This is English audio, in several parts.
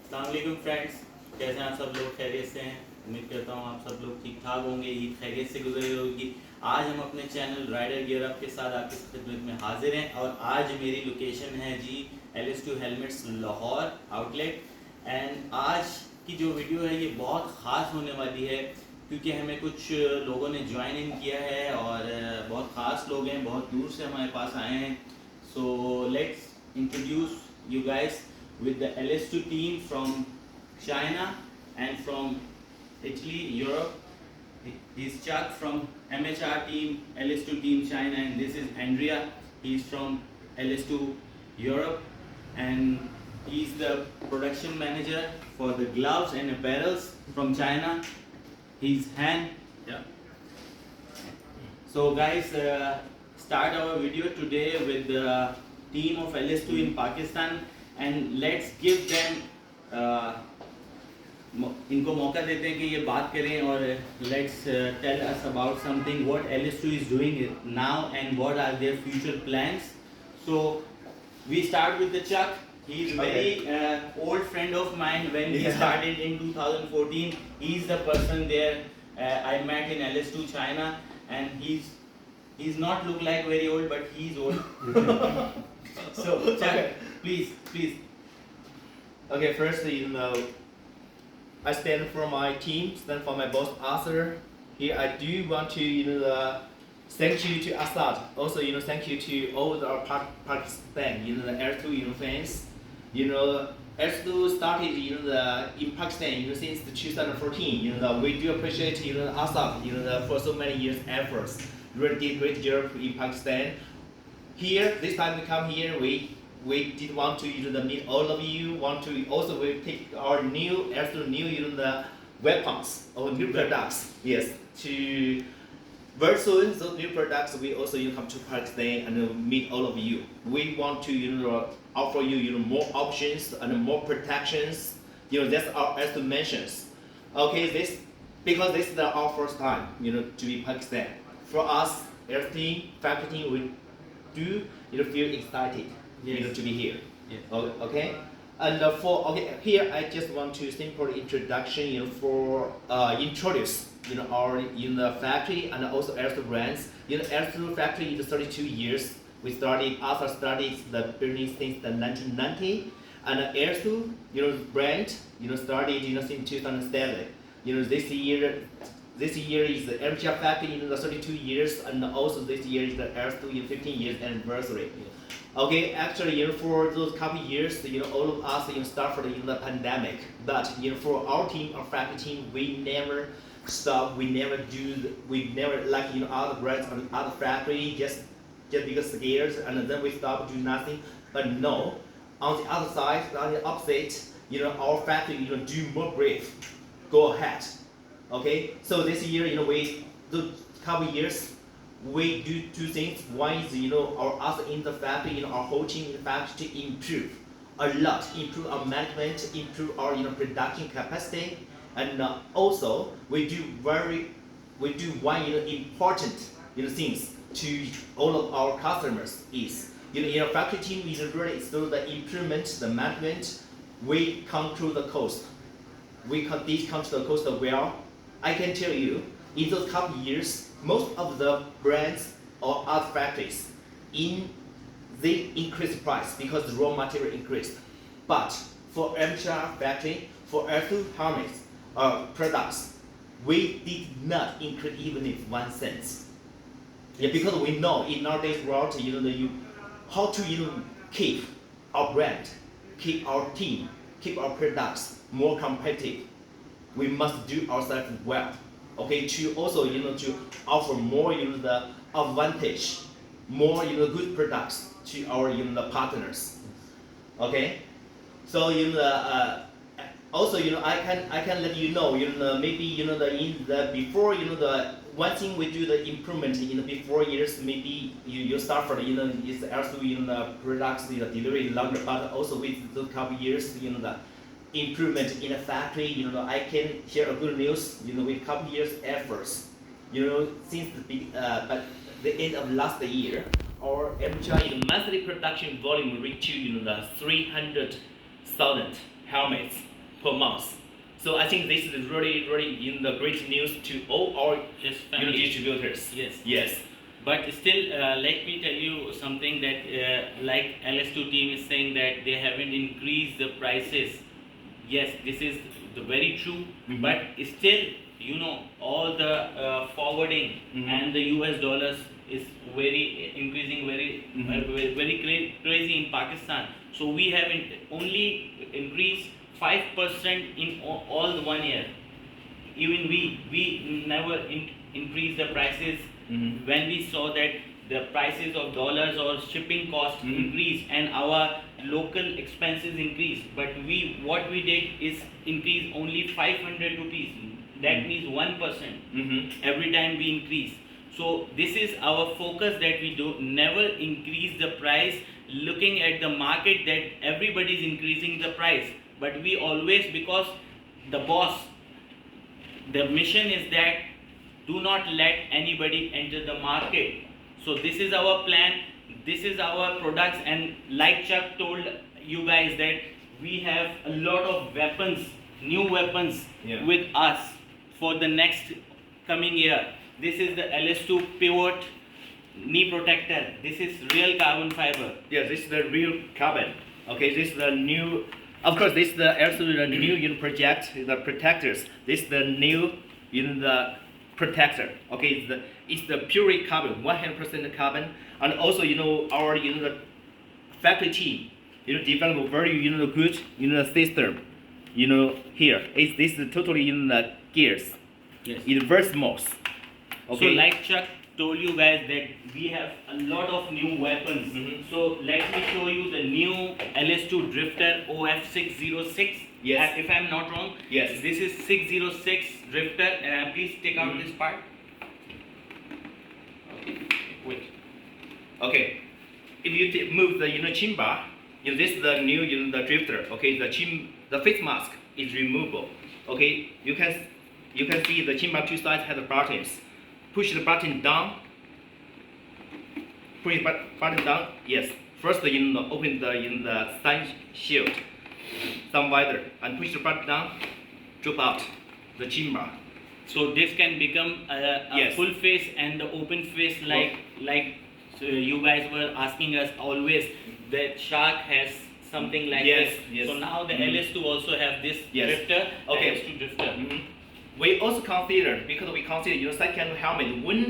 अस्सलाम वालेकुम फ्रेंड्स, कैसे हैं आप सब लोग? खैरियत से हैं? उम्मीद करता हूँ आप सब लोग ठीक ठाक होंगे, ईद खैरियत से गुजरी होगी। आज हम अपने चैनल राइडर गियर अप के साथ आपकी खिदमत में हाजिर हैं और आज मेरी लोकेशन है जी LS2 helmets Lahore outlet. And आज की जो वीडियो है ये बहुत ख़ास होने वाली है क्योंकि हमें कुछ लोगों ने ज्वाइन इन किया है और बहुत ख़ास लोग हैं, बहुत दूर से हमारे पास आए हैं। So let's introduce you guys with the LS2 team from China and from Italy, Europe. He's Chuck from MHR team, LS2 team China, and this is Andrea. He's from LS2 Europe, and he's the production manager for the gloves and apparels from China. He's Han. Yeah. So guys, start our video today with the team of LS2 in Pakistan and let's give them इनको मौका देते हैं कि ये बात करें और let's tell us about something what LS2 is doing now and what are their future plans. So we start with the Chuck. He is very old friend of mine. When we started in 2014, he's the person there I met in LS2 China, and he's not look like very old, but he's old. So Chuck, please. Okay, firstly, I stand for my team, stand for my boss Arthur. Here I do want to thank you to Assad. Also, thank you to all our Pakistan, the L2 fans. L2 started in Pakistan since 2014. We do appreciate Assad for so many years efforts. Really did great job in Pakistan. Here, this time we come here, we did want to meet all of you. Want to also we pick our new the weapons or new products. Yes, to very soon those new products we also come to Pakistan and meet all of you. We want to offer you more options and more protections. That's our estimations. Okay, this because this is our first time to be Pakistan. For us, everything faculty we do feel excited. Yes. To be here. Yes. Okay. And here I just want to simple introduction for introduce our the factory and also L2 brands. L2 factory is 32 years. We started after studied the business since the 1990, and L2 brand started since 2007. This year is the MHR factory the 32 years, and also this year is the L2 15 years anniversary. Okay, actually, for those couple years, all of us suffered in the pandemic. But for our team, our factory team, we never stop. We never like other brands or other factory just because scared, and then we stop do nothing. But no, on the other side, on the opposite, our factory do more brave, go ahead. Okay, so this year we do couple years. We do two things. One is our us in the factory, our whole team in the factory to improve a lot, improve our management, improve our production capacity, and also we do one important things to all of our customers is in our factory team we really explore the improvement, the management. We control the cost. We control the cost well. I can tell you in those couple years, most of the brands or other factories they increase price because the raw material increased. But for MHR factory, for L2 helmets products, we did not increase even if 1 cent. Yeah, because we know in nowadays world, how to keep our brand, keep our team, keep our products more competitive. We must do ourselves well. Okay, to also to offer more the advantage, more good products to our the partners. Okay, so also I can let maybe in the before the one thing we do the improvement in the before years, maybe you start for is also the products delivery longer, but also with the couple years the improvement in the factory. I can share a good news. With couple years efforts. Since the end of last year, our MHI monthly production volume reached the 300,000 helmets. per month. So I think this is really, really in the great news to all our Yes, distributors. Yes. Yes. But still, let me tell you something that like LS2 team is saying that they haven't increased the prices. Yes, this is the very true. Mhm. But still, all the forwarding Mhm. and the US dollars is very increasing, very crazy in Pakistan. So we have only increased 5% in all the 1 year. Even we never increase the prices. Mhm. When we saw that the prices of dollars or shipping cost Mhm. increase and our local expenses increase, but what we did is increase only 500 rupees. That Mhm. means 1% Mhm. every time we increase. So this is our focus, that we do never increase the price looking at the market that everybody is increasing the price, but we always, because the boss, the mission is that do not let anybody enter the market. So this is our plan, this is our products, and like Chuck told you guys that we have a lot of weapons, new weapons, Yeah. with us for the next coming year. This is the LS2 pivot knee protector. This is real carbon fiber. Yeah, this is the real carbon. Okay, this is the new. Of course, this is the also the new project, the protectors. This is the new the protector. Okay, it's the pure carbon, 100% carbon, and also our the factory team develop a very good system. Here is this is totally the gears. Yes. It's very small. So like Chuck told you guys that we have a lot of new weapons. Mhm. So let me show you the new LS2 Drifter OF606. Yes. If I'm not wrong. Yes. This is 606 Drifter. Please take out this part. Okay. Wait. Okay. If you move the chin bar, this is the new the drifter. Okay, the face mask is removable. Okay, you can see the chin bar two sides have the buttons. Push the button down. Push the button down. Yes. First, open the sun shield, sun visor, and push the button down. Drop out the chin bar. So this can become a Yes. full face and the open face, like you guys were asking us always, that Shark has something like Yes, this. yes. So now the Mhm. LS2 also have this Yes. drifter. Okay. LS2 drifter. Mhm. We also consider, because we consider second helmet, when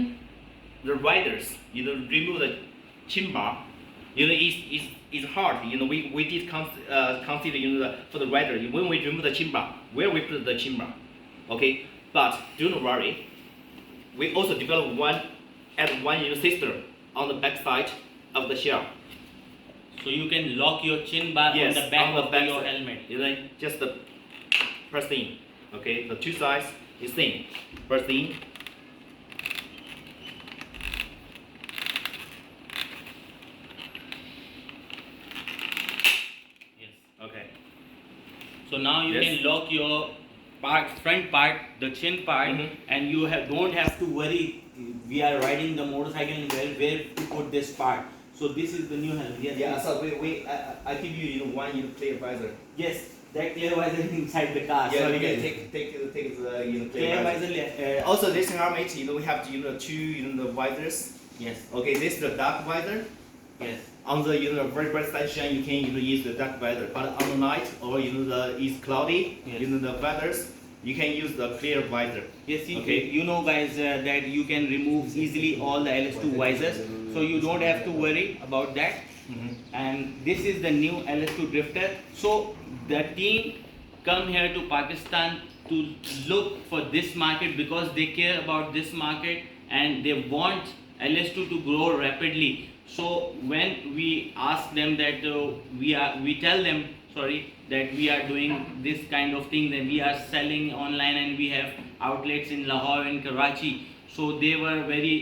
the riders remove the chin bar, it's hard. We did consider for the rider, when we remove the chin bar, where we put the chin bar. Okay, but do not worry. We also develop one system on the back side of the shell. So you can lock your chin bar on the back of your helmet. Just press in. Okay, the two sides is same. Press in. Yes. Okay. So now you Yes. can lock your front part, the chin part, Mhm. and you don't have to worry. We are riding the motorcycle and where to put this part. So this is the new helmet. Yes. Yeah. So I give you one clear visor. Yes. That clear visor is inside the car. Yeah, So you can yes. take the clear Clear visor. visor. Also, this helmet, we have two the visors. Yes. Okay, this is the dark visor. Yes. On the very bright sunshine, you can use the dark visor. But on the night or it's cloudy, Yes. the weathers, you can use the clear visor. Yes, Okay. you know guys that you can remove easily all the LS2 visors, so you don't have to worry about that. Mhm. And this is the new LS2 Drifter. So the team come here to Pakistan to look for this market because they care about this market and they want LS2 to grow rapidly. So when we ask them that we tell them that we are doing this kind of thing, that we are selling online and we have outlets in Lahore and Karachi. So they were very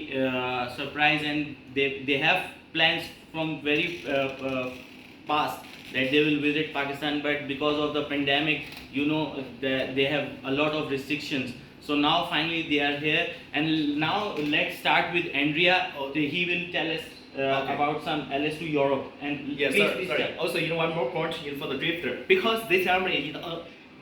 surprised, and they have plans from very past that they will visit Pakistan, but because of the pandemic, they have a lot of restrictions. So now finally they are here, and now let's start with Andrea. He will tell us Okay. about some LS2 Europe. And Yeah, please sorry. tell. Also, one more point for the drifter, because this helmet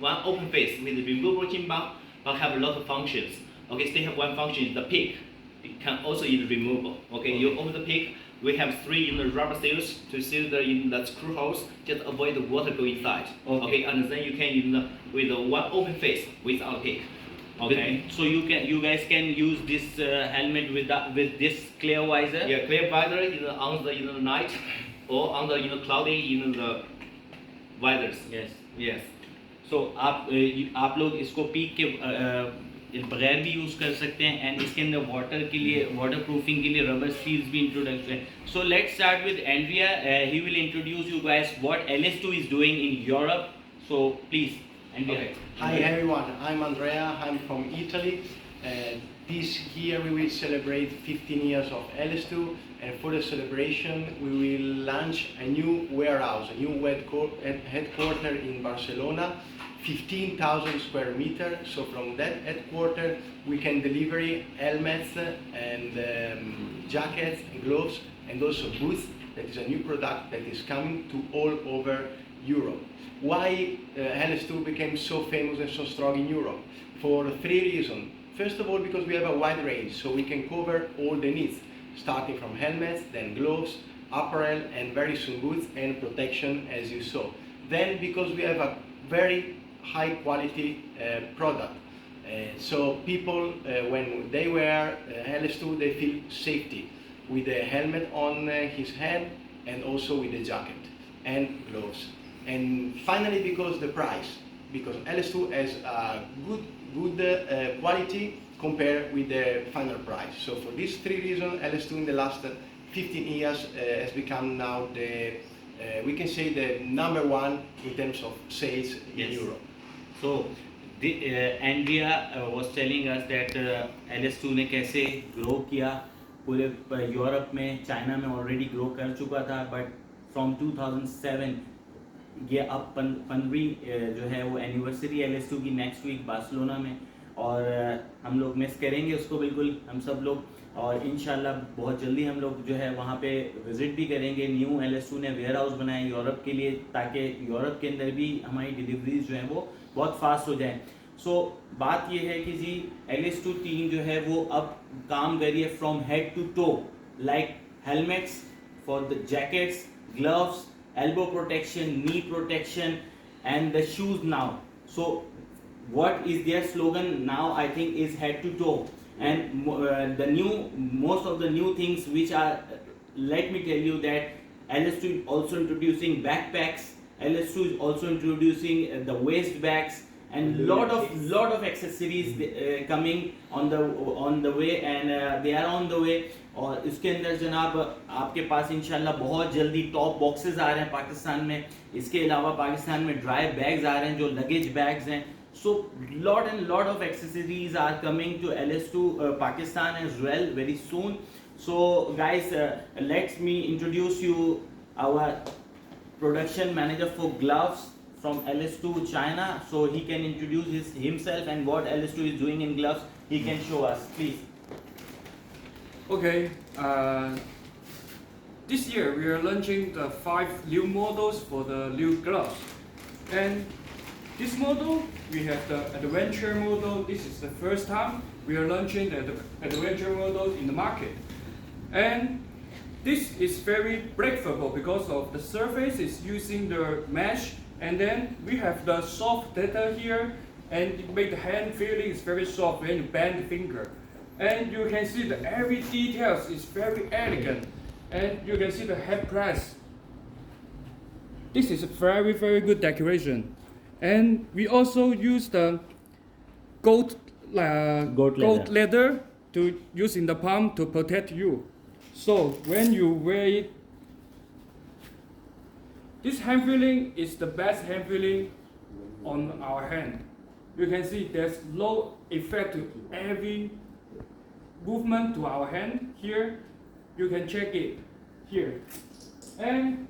one open face with removable chin bump, but have a lot of functions. Okay, still have one function is the peak. It can also be removable. Okay, you open the peak. We have 3 rubber seals to seal the screw holes, just avoid the water go inside. Okay, and then you can with one open face without peak. Okay. So you guys can use this helmet with this clear visor. Yeah, clear visor on the night or on the cloudy the visors. Yes. Yes. So आप लोग इसको peak के बगैर भी use कर सकते हैं and इसके अंदर वाटर के लिए वाटर प्रूफिंग के लिए रबर सील्स भी इंट्रोडक्ट है. So let's start with Andrea. He will introduce you guys what LS2 is doing in Europe. So please Andrea. Hi everyone, I'm Andrea, I'm from Italy. This year we will celebrate 15 years of LS2, and for the celebration we will launch a new warehouse, a new headquarter in Barcelona, 15,000 square meters. So from that headquarter we can deliver helmets and jackets and gloves and also boots. That is a new product that is coming to all over Europe. Why LS2 became so famous and so strong in Europe? For 3 reasons. First of all, because we have a wide range, so we can cover all the needs, starting from helmets, then gloves, apparel, and very soon boots and protection, as you saw. Then because we have a very high quality product. So people, when they wear LS2, they feel safety with the helmet on his head and also with the jacket and gloves. And finally, because the price, because LS2 has a good quality compared with the final price. So for these 3 reasons, LS2 in the last 15 years has become now we can say the #1 in terms of sales in Europe. So Andrea was telling us that LS2 ने कैसे grow किया पूरे Europe में, China में already grow कर चुका था, but from 2007 ये अब 15वीं जो है वो एनिवर्सरी LS2 की नेक्स्ट वीक बार्सिलोना में, और हम लोग मिस करेंगे उसको बिल्कुल, हम सब लोग, और इंशाल्लाह बहुत जल्दी हम लोग जो है वहाँ पे विज़िट भी करेंगे. न्यू LS2 ने वेयर हाउस बनाया यूरोप के लिए, ताकि यूरोप के अंदर भी हमारी डिलीवरीज जो हैं वो बहुत फास्ट हो जाएं. सो बात ये है कि जी LS2 टीम जो है वो अब काम कर रही है from head to toe, like helmets for the jackets, gloves, elbow protection, knee protection, and the shoes now. So what is their slogan now? I think is head to toe. And most of the new things which are, let me tell you that LS2 is also introducing backpacks. LS2 is also introducing the waist bags and lot of accessories coming on the way, and they are on the way. और इसके अंदर जनाब आपके पास इंशाल्लाह बहुत जल्दी top boxes आ रहे हैं पाकिस्तान में. इसके अलावा पाकिस्तान में ड्राई बैग्स आ रहे हैं जो लगेज बैग्स हैं. सो lot of accessories are coming to LS2 Pakistan as well very soon. So guys, let me introduce you our production manager for gloves from LS2 China, so he can introduce himself and what LS2 is doing in gloves. He can show us, please. Okay, this year we are launching the 5 new models for the new gloves. And this model, we have the adventure model. This is the first time we are launching the adventure model in the market. And this is very breathable because of the surface is using the mesh, and then we have the soft data here, and it makes the hand feeling is very soft when you bend the finger. And you can see that every details is very elegant, and you can see the head press. This is a very good decoration, and we also use the goat leather to use in the palm to protect you. So when you wear it, this hand feeling is the best hand feeling on our hand. You can see there's no effect to every movement to our hand here. You can check it here. And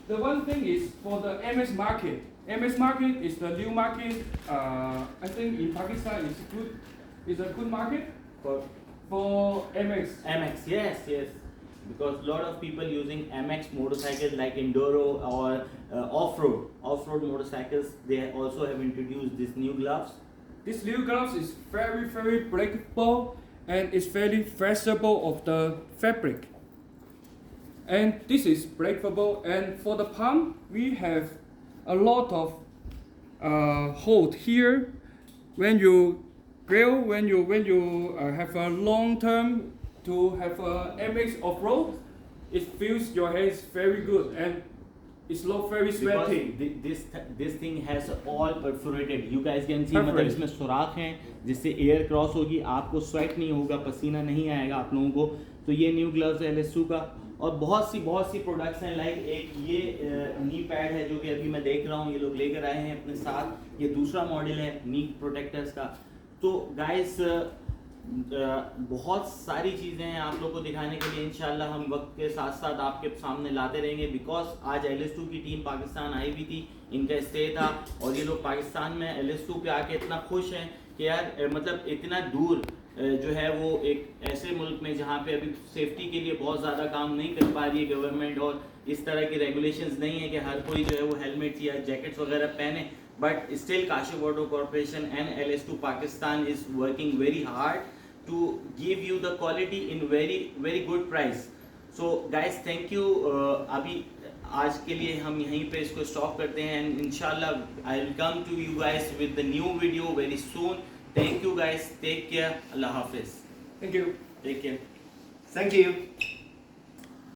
the one thing is for the MS market. MS market is the new market. I think in Pakistan it's a good market for MX. MX, yes. because lot of people using MX motorcycles like Enduro or off-road motorcycles, they also have introduced these new gloves. This new gloves is very breakable and it's very flexible of the fabric. And this is breakable, and for the palm we have a lot of hold here. When you grill, when you have a long term to have a MX off-road, it feels your hands very good and it's not very sweaty. Because this thing has all perforated. You guys can see, मतलब Perforated. इसमें सुराख हैं जिससे air cross होगी, आपको sweat नहीं होगा, पसीना नहीं आएगा आप लोगों को. तो ये न्यू ग्लव्स है LS2 का. और बहुत सी प्रोडक्ट्स हैं, लाइक एक ये नी पैड है जो कि अभी मैं देख रहा हूँ ये लोग लेकर आए हैं अपने साथ. ये दूसरा मॉडल है नी प्रोटेक्टर्स का. तो गाइस बहुत सारी चीज़ें हैं आप लोग को दिखाने के लिए. इंशाल्लाह हम वक्त के साथ साथ आपके सामने लाते रहेंगे, बिकॉज आज LS2 की टीम पाकिस्तान आई हुई थी, इनका स्टे था और ये लोग पाकिस्तान में LS2 पे आके इतना खुश हैं कि यार मतलब इतना दूर जो है वो एक ऐसे मुल्क में जहाँ पे अभी सेफ्टी के लिए बहुत ज़्यादा काम नहीं कर पा रही है गवर्नमेंट, और इस तरह की रेगुलेशंस नहीं है कि हर कोई जो है वो हेलमेट या जैकेट्स वगैरह पहने. But still Kashif auto corporation and LS2 Pakistan is working very hard to give you the quality in very good price. So guys, thank you. अभी आज के लिए हम यहीं पे इसको स्टॉप करते हैं, and inshallah I will come to you guys with the new video very soon. Thank you guys. Take care. Allah Hafiz. Thank you. Take care. Thank you.